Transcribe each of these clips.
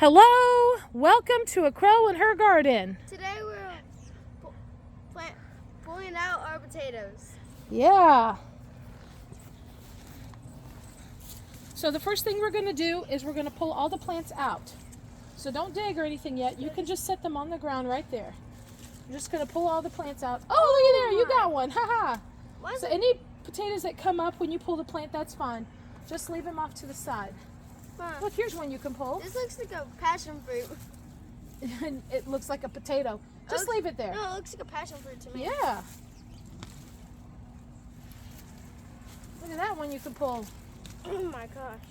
Hello, welcome to A Crow in Her Garden. Today we're pulling out our potatoes. Yeah. So the first thing we're going to do is we're going to pull all the plants out. So don't dig or anything yet. You can just set them on the ground right there. I'm just going to pull all the plants out. Oh, look at there, you got one. Haha. So any potatoes that come up when you pull the plant, that's fine. Just leave them off to the side. Look, here's one you can pull. This looks like a passion fruit. And it looks like a potato. Just leave it there. No, it looks like a passion fruit to me. Yeah. Look at that one you can pull. Oh my gosh.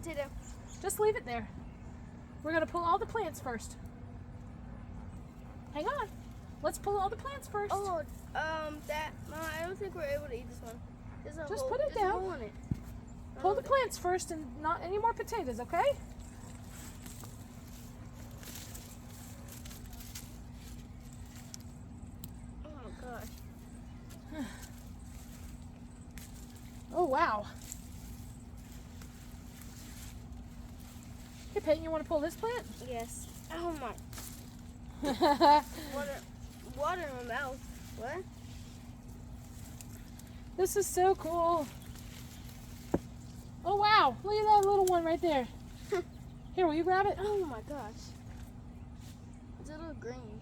Potato. Just leave it there. We're going to pull all the plants first. Hang on. Let's pull all the plants first. Oh, I don't think we're able to eat this one. Just put it down. There's a hole in it. Pull the plants first and not any more potatoes, okay? Oh my gosh. Oh, wow. Hey, Peyton, you want to pull this plant? Yes. Oh my. Water in my mouth. What? This is so cool. Oh, wow. Look at that little one right there. Here, will you grab it? Oh my gosh. It's a little green.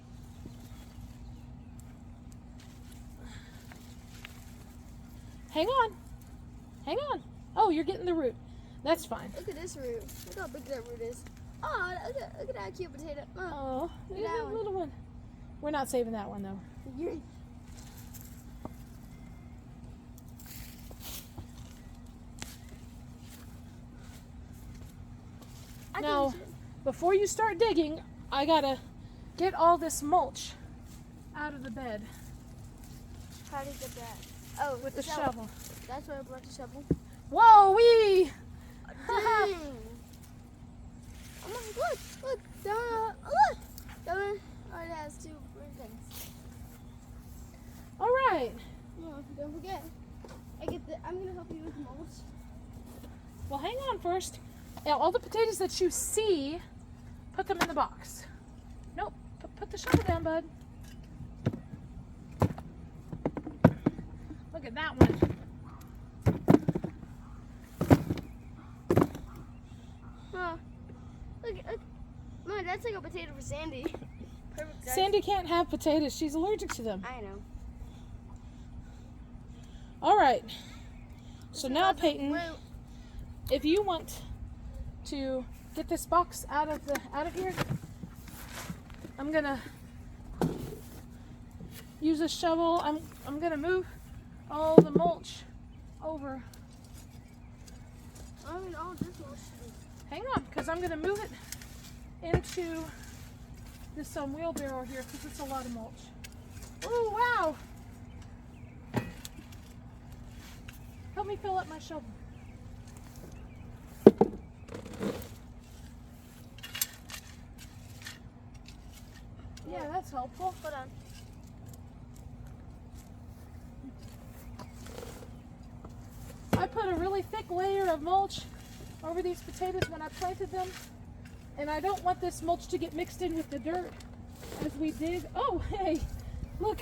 Hang on. Hang on. Oh, you're getting the root. That's fine. Look at this root. Look how big that root is. Oh, look at that cute potato. Oh, look at that little one. We're not saving that one, though. Now, before you start digging, I gotta get all this mulch out of the bed. How do you get that? Oh, with the shovel. That's why I brought the shovel. Whoa, wee! Dang! Oh my, look! Look! That one already has two green things. All right. No, don't forget. I'm gonna help you with mulch. Well, hang on first. Now, all the potatoes that you see, put them in the box. Nope. Put the shovel down, bud. Look at that one. Look. Mom, that's like a potato for Sandy. Perfect size. Sandy can't have potatoes. She's allergic to them. I know. All right. So now, Peyton, if you want to get this box out of here, I'm gonna use a shovel. I'm gonna move all the mulch over. I mean, all this mulch. Hang on, because I'm gonna move it into this wheelbarrow here because it's a lot of mulch. Oh wow! Help me fill up my shovel. Yeah, that's helpful. Hold on. I put a really thick layer of mulch over these potatoes when I planted them, and I don't want this mulch to get mixed in with the dirt as we dig. Oh, hey, look.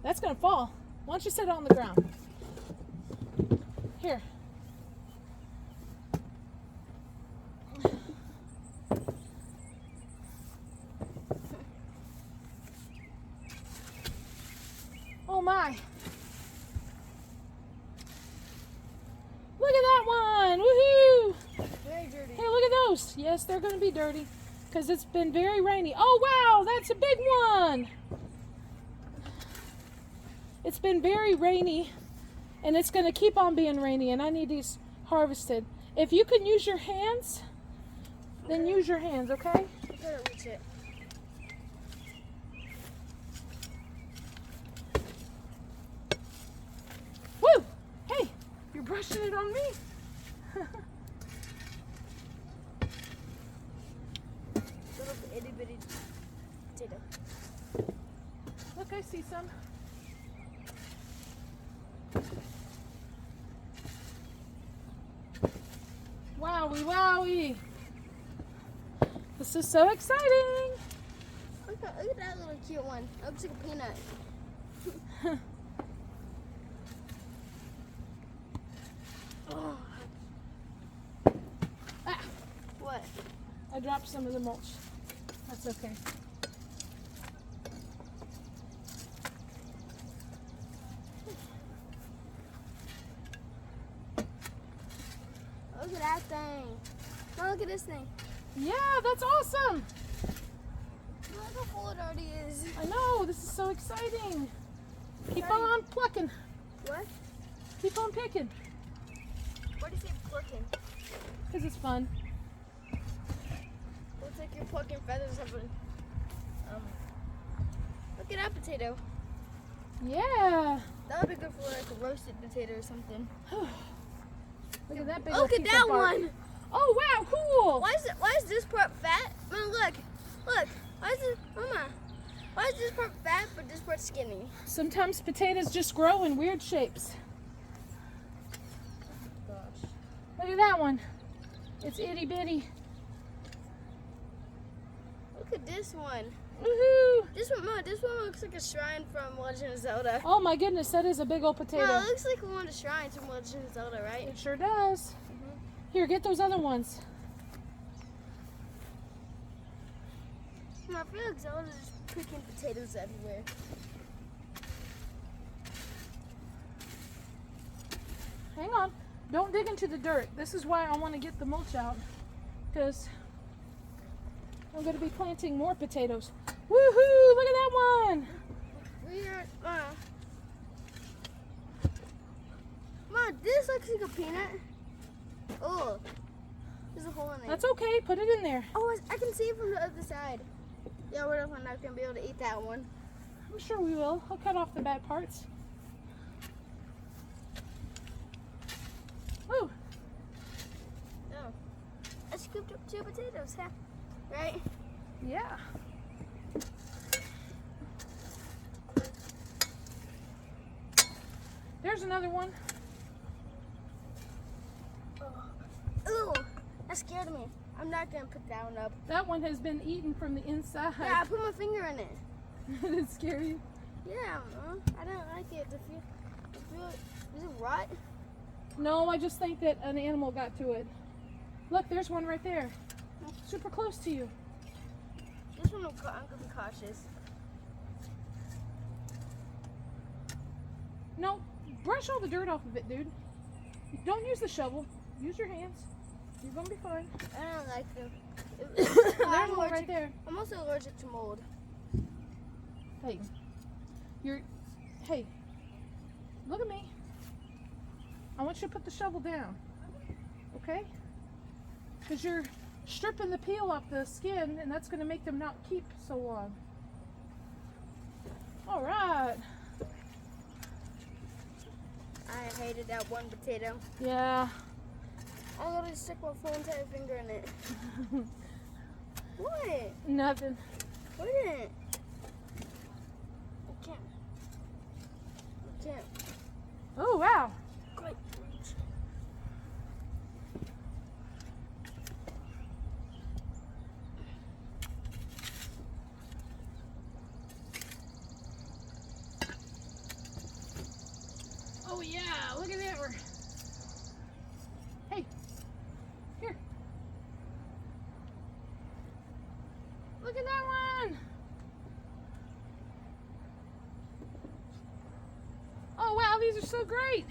That's gonna fall. Why don't you set it on the ground? Here. Oh my. Look at that one. Woohoo! Very dirty. Hey, look at those. Yes, they're going to be dirty because it's been very rainy. Oh, wow, that's a big one. It's been very rainy, and it's going to keep on being rainy, and I need these harvested. If you can use your hands, then use your hands, okay? I gotta reach it. Woo! Hey, you're brushing it on me. Little itty bitty potato. Look, I see some. Wowie, wowie. This is so exciting. Look at that little cute one. It looks like a peanut. Oh. Ah, What? I dropped some of the mulch. That's okay. Look at that thing. Oh, look at this thing. Yeah, that's awesome. Look how full it already is. I know, this is so exciting. Keep Sorry. on plucking. What? Keep on picking. What do you say plucking? Because it's fun. Looks like you're plucking feathers of it. Look at that potato. Yeah. That would be good for like a roasted potato or something. Look at that big Look old at piece that of bark. one. Oh, wow, cool. Why is this part fat? Mom, look. Why is this, Mama? Why is this part fat but this part skinny? Sometimes potatoes just grow in weird shapes. Gosh. Look at that one. It's itty bitty. Look at this one. Woohoo! This one looks like a shrine from Legend of Zelda. Oh my goodness, that is a big old potato. No, it looks like one of the shrines from Legend of Zelda, right? It sure does. Here, get those other ones. I feel like Zelda's just picking potatoes everywhere. Hang on. Don't dig into the dirt. This is why I want to get the mulch out. Because I'm going to be planting more potatoes. Woohoo! Look at that one! Weird. Mom, this looks like a peanut. Oh, there's a hole in it. That's okay. Put it in there. Oh, I can see it from the other side. Yeah, we're not going to be able to eat that one. I'm sure we will. I'll cut off the bad parts. Woo! Oh. I scooped up 2 potatoes, huh? Right? Yeah. There's another one. Ooh, that scared me. I'm not going to pick that one up. That one has been eaten from the inside. Yeah, I put my finger in it. Did it scare you? Yeah, I don't like it. Is it rot? No, I just think that an animal got to it. Look, there's one right there. Super close to you. This one, I'm going to be cautious. No, brush all the dirt off of it, dude. Don't use the shovel. Use your hands. You're going to be fine. I don't like them. There's one right there. I'm also allergic to mold. Hey, hey, look at me. I want you to put the shovel down, okay? Because you're stripping the peel off the skin, and that's going to make them not keep so long. All right. I hated that one potato. Yeah. I literally stuck my full entire finger in it. What? Nothing. What is it? I can't. Oh, wow. Quite reach. Oh, yeah. Look at that. Hey. Here. Look at that one. Oh, wow. These are so great.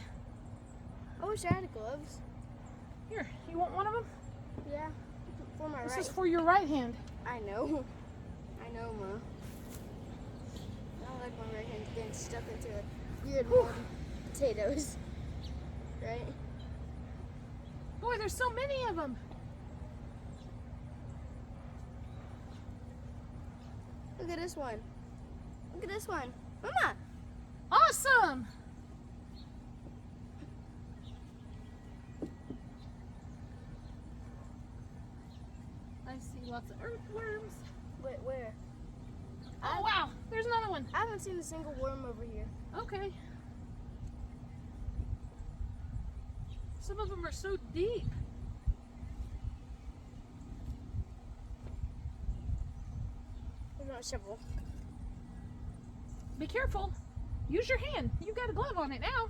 I wish I had gloves. Here. You want one of them? Yeah. For my This right. is for your right hand. I know. I know, Ma. I don't like my right hand getting stuck into weird mold potatoes. Right? Boy, there's so many of them. Look at this one. Look at this one. Mama! Awesome. I see lots of earthworms. Wait, where? Oh, wow. There's another one. I haven't seen a single worm over here. Okay. Some of them are so deep. no shovel. Be careful. Use your hand. You got a glove on it now.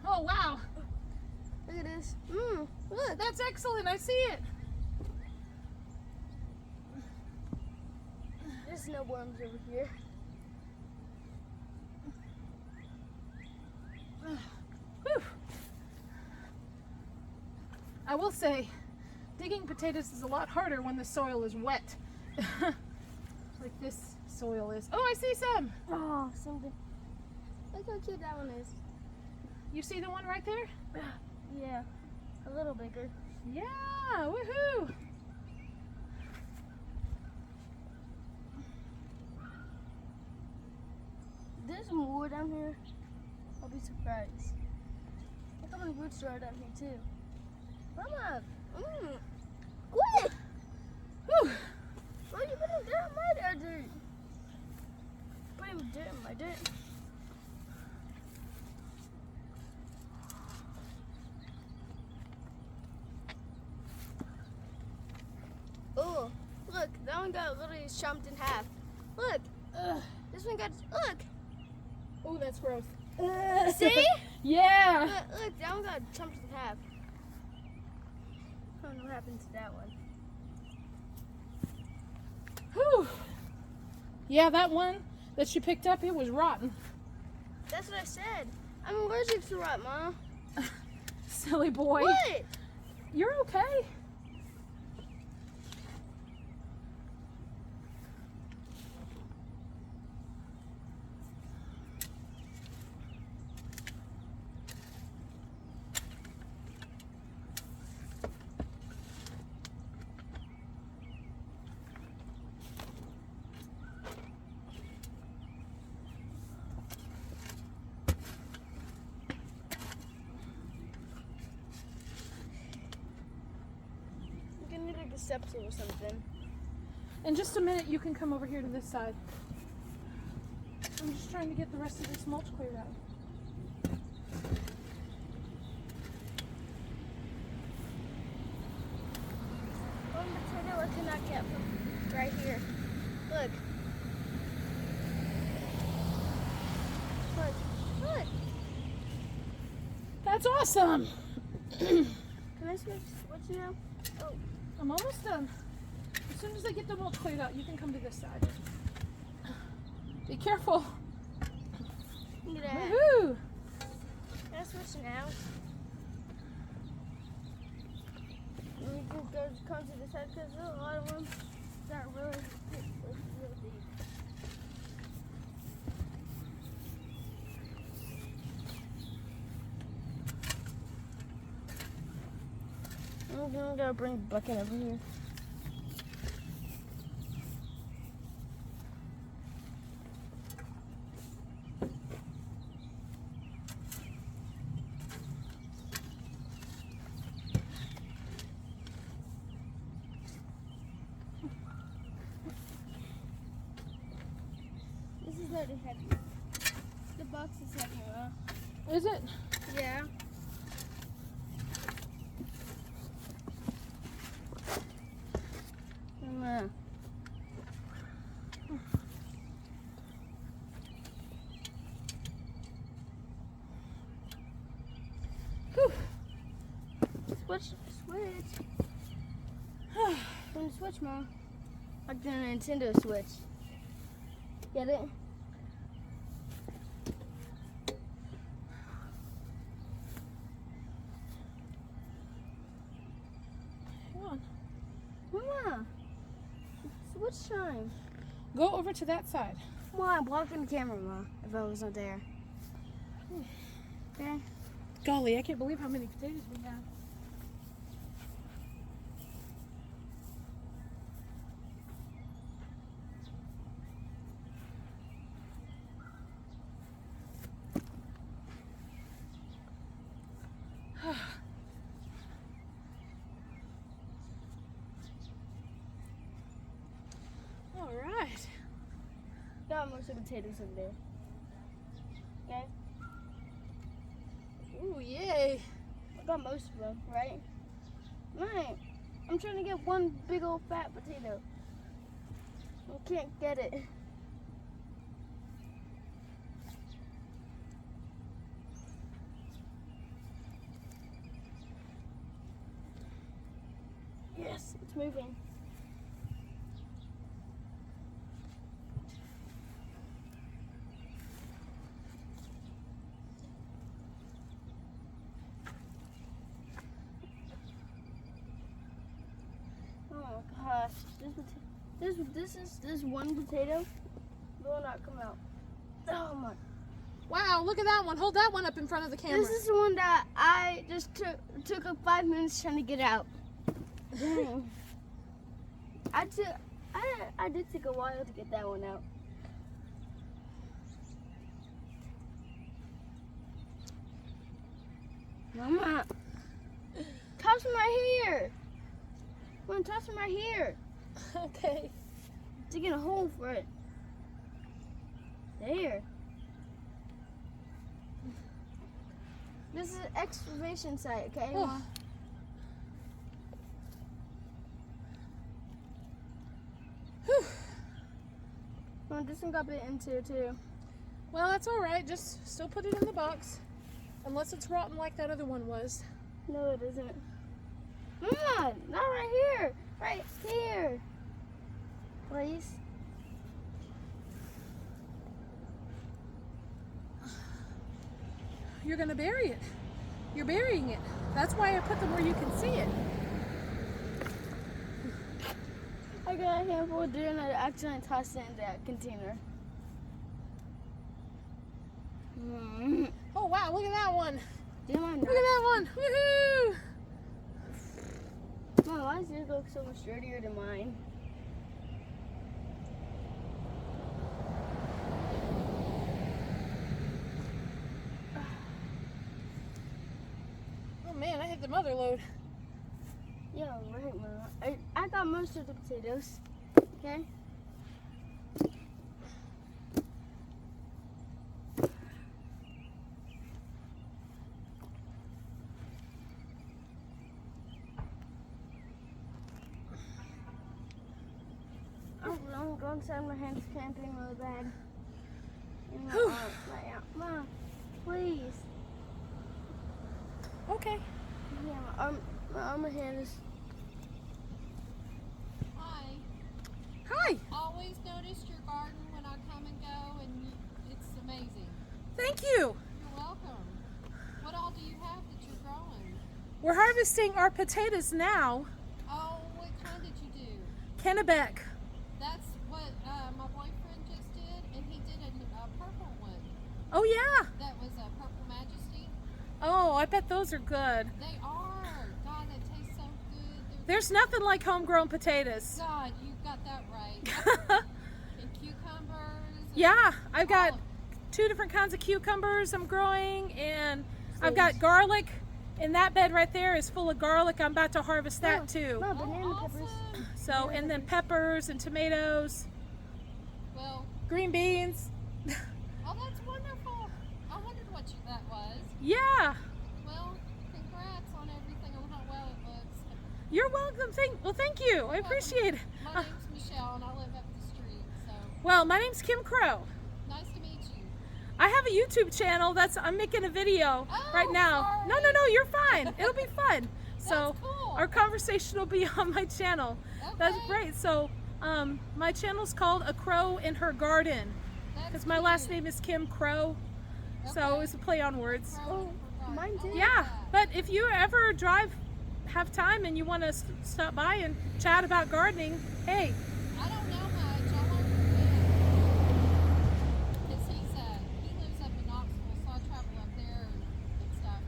Oh, wow. Look at this. Look. That's excellent. I see it. There's no worms over here. Whew. I will say, digging potatoes is a lot harder when the soil is wet. Like this soil is. Oh, I see some. Oh, something. Look how cute that one is. You see the one right there? Yeah, a little bigger. Yeah, woohoo. There's more down here. I'll be surprised. Look how many roots there are down here too. Mama, quit! Whew. Why are you putting dirt in my dirt? Putting dirt in my dirt. Oh, look, that one got literally chopped in half. Look, this one got, look. Oh, that's gross. See? Yeah. Look, that one got chopped in half. I don't know what happened to that one. Whew. Yeah, that one that she picked up, it was rotten. That's what I said. I'm allergic to rot, Ma. Silly boy. What? You're okay. I'm gonna need like a septic or something. In just a minute, you can come over here to this side. I'm just trying to get the rest of this mulch cleared out. One potato I cannot get from right here. Look. Look. That's awesome. Can I switch now? Oh. I'm almost done. As soon as I get the mulch cleared out, you can come to this side. Be careful. Look at that. Woohoo! Can I switch now? And we can go come to this side because there's a lot of them that are really deep. I'm gonna bring the bucket over here. This is already heavy. The box is heavy, Ma. Is it? Yeah. Whew. Switch. When the switch, Mom. Like the Nintendo Switch. Get it? Hang on. Mama. Switch time. Go over to that side. Come on, blocking the camera, Ma. If I wasn't there. Okay. Golly, I can't believe how many potatoes we have. All right. Got most of the potatoes in there. Okay. Ooh, yay. I got most of them, right? Right. I'm trying to get one big old fat potato. I can't get it. Yes, it's moving. Oh gosh, this one potato will not come out. Oh my! Wow, look at that one. Hold that one up in front of the camera. This is the one that I just took up 5 minutes trying to get out. Dang. I did take a while to get that one out. Mama, toss him right here. I'm gonna toss him right here. Okay. Digging a hole for it. There. This is an excavation site, okay? Oh. Mom? Whew. Well, this one got bit into too. Well, that's all right. Just still put it in the box. Unless it's rotten like that other one was. No, it isn't. Mama, not right here. Right here. Please. You're going to bury it. You're burying it. That's why I put them where you can see it. I got a handful of deer and I accidentally tossed it in that container. Oh, wow. Look at that one. Damn, I'm Look at that one. Woohoo! Mom, why does yours look so much dirtier than mine? Oh, man. I hit the mother load. Yeah, right, Mom. I got most of the potatoes. Okay? I'm going inside my hands camping really bad. And my Whew. arm right out. Mom, please. Okay. Yeah, my arm and hand is. Hi. Hi. Always noticed your garden when I come and go, and it's amazing. Thank you. You're welcome. What all do you have that you're growing? We're harvesting our potatoes now. Oh, what kind did you do? Kennebec. That's what my boyfriend just did, and he did a purple one. Oh, yeah. That was a Purple Majesty. Oh, I bet those are good. They are. God, that tastes so good. There's nothing like homegrown potatoes. God, you got that right. And cucumbers. And Yeah, I've got all- 2 different kinds of cucumbers I'm growing, and I've got garlic. And that bed right there is full of garlic. I'm about to harvest that too. Mom, banana Oh, peppers. awesome. So, and then peppers and tomatoes, Well, green beans. oh, that's wonderful. I wondered what that was. Yeah, Well, congrats on everything, on how well it looks. you're welcome. Thank you. I appreciate it. My name's Michelle, and I live up the street, so Well, my name's Kim Crow. nice to meet you. I have a YouTube channel I'm making a video right now. sorry. No, you're fine. It'll be fun. So That's cool. our conversation will be on my channel. That's Okay. great. So my channel's called A Crow in Her Garden because my last name is Kim Crow. So Okay. it's a play on words. Oh, mine too. Yeah, but if you ever have time and you want to stop by and chat about gardening, hey, I don't know much. I learned from him. Because he lives up in Knoxville, so I travel up there and stuff.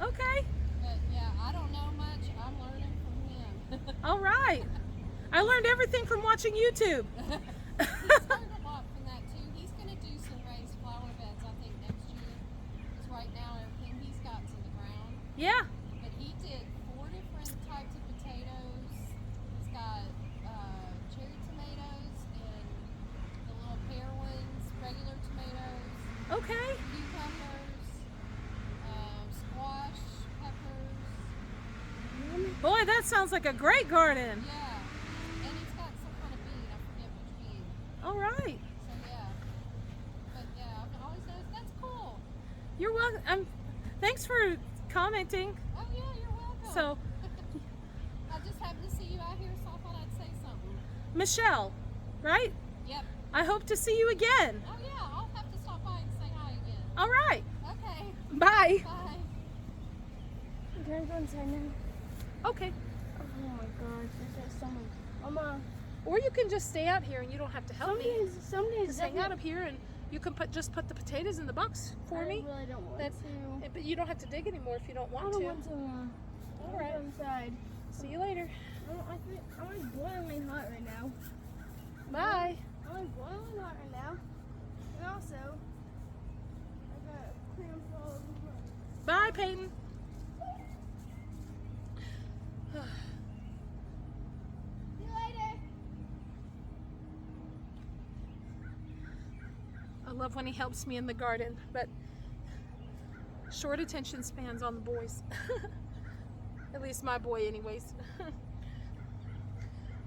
okay, But yeah, I don't know much. I'm learning from him. all right. I learned everything from watching YouTube. He's learned a lot from that too. He's going to do some raised flower beds, I think, next year. Because right now everything he's got's in the ground. Yeah, But he did 4 different types of potatoes. He's got cherry tomatoes and the little pear ones, regular tomatoes, okay. cucumbers, boy, that sounds like a great garden. Yeah. And it's got some kind of bean. I forget which bean. All right. So yeah. But yeah, I've always noticed that's cool. You're welcome. Thanks for commenting. Oh yeah, you're welcome. So, I just happened to see you out here, so I thought I'd say something. Michelle, right? Yep. I hope to see you again. Oh yeah, I'll have to stop by and say hi again. All right. Okay. Bye. Bye. Can I go inside now? Okay. Oh my god, there's someone. Mama, Or you can just stay out here and you don't have to help me. some days Just hang out up here and you can just put the potatoes in the box for I me. really don't want That's- to. But you don't have to dig anymore if you don't I want don't to. want to. All right. Go inside. See you later. I'm like boiling hot right now. Bye. I'm like boiling hot right now. And also, I got cramps all over my foot. Bye, Peyton. See you later. I love when he helps me in the garden, but short attention spans on the boys. At least my boy anyways.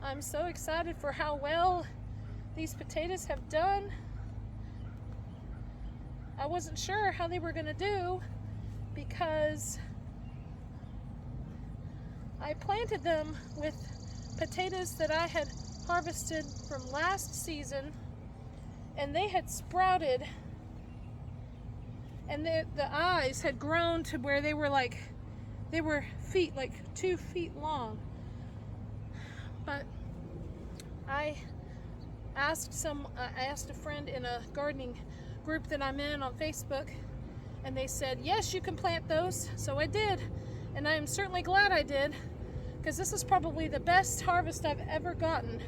I'm so excited for how well these potatoes have done. I wasn't sure how they were going to do because I planted them with potatoes that I had harvested from last season, and they had sprouted, and the eyes had grown to where they were like 2 feet long. But I asked a friend in a gardening group that I'm in on Facebook, and they said, yes, you can plant those. So I did, and I am certainly glad I did, because this is probably the best harvest I've ever gotten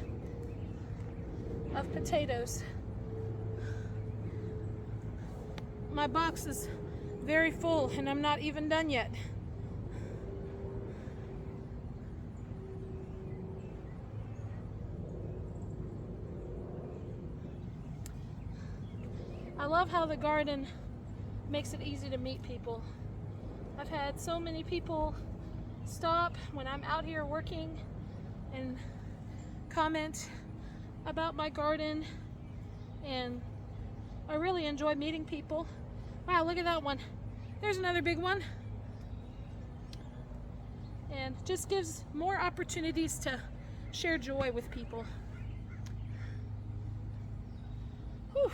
of potatoes. My box is very full, and I'm not even done yet. I love how the garden makes it easy to meet people. I've had so many people stop when I'm out here working and comment about my garden, and I really enjoy meeting people. Wow, look at that one. There's another big one. And just gives more opportunities to share joy with people. Whew.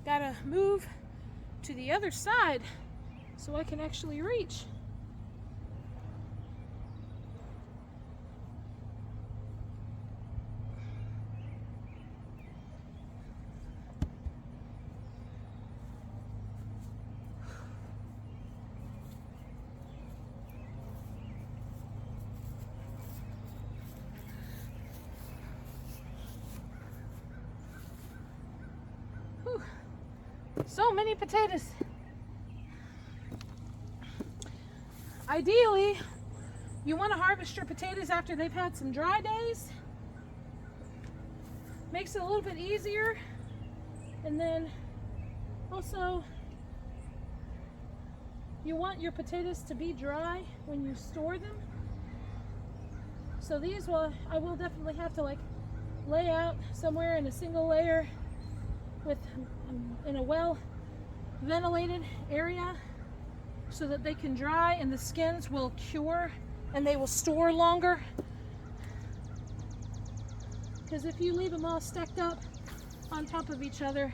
Gotta move to the other side so I can actually reach. Whew. So many potatoes. Ideally, you want to harvest your potatoes after they've had some dry days. Makes it a little bit easier. And then also, you want your potatoes to be dry when you store them. So these I will definitely have to lay out somewhere in a single layer in a well ventilated area so that they can dry and the skins will cure and they will store longer. Because if you leave them all stacked up on top of each other,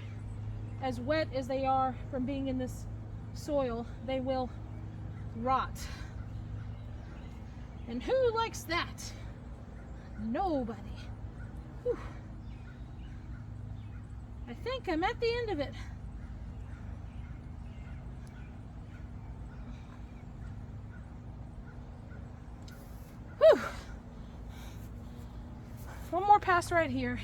as wet as they are from being in this soil, they will rot. And who likes that? Nobody. Whew. I think I'm at the end of it. Whew. One more pass right here.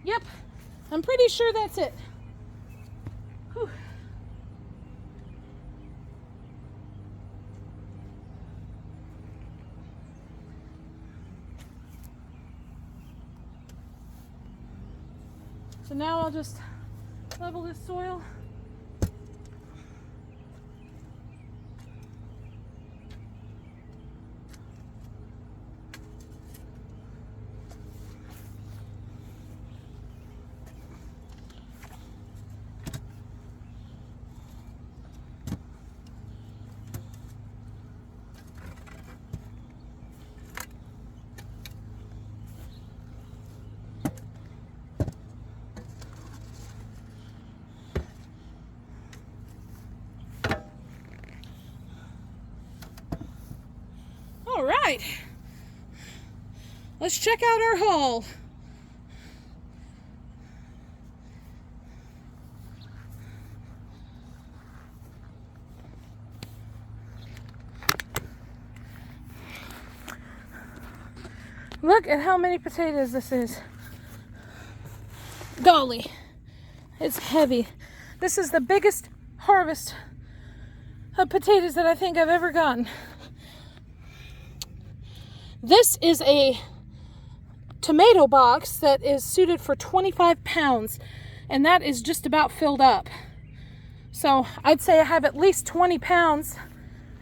Yep, I'm pretty sure that's it. Whew. So now I'll just level this soil. All right, let's check out our haul. Look at how many potatoes this is. Golly, it's heavy. This is the biggest harvest of potatoes that I think I've ever gotten. This is a tomato box that is suited for 25 pounds, and that is just about filled up. So I'd say I have at least 20 pounds,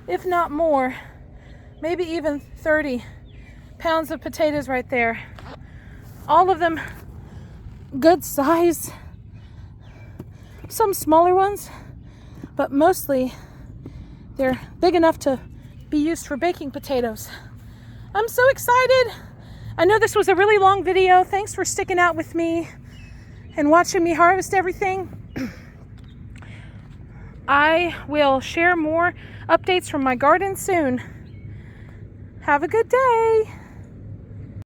if not more, maybe even 30 pounds of potatoes right there. All of them good size, some smaller ones, but mostly they're big enough to be used for baking potatoes. I'm so excited. I know this was a really long video. Thanks for sticking out with me and watching me harvest everything. I will share more updates from my garden soon. Have a good day.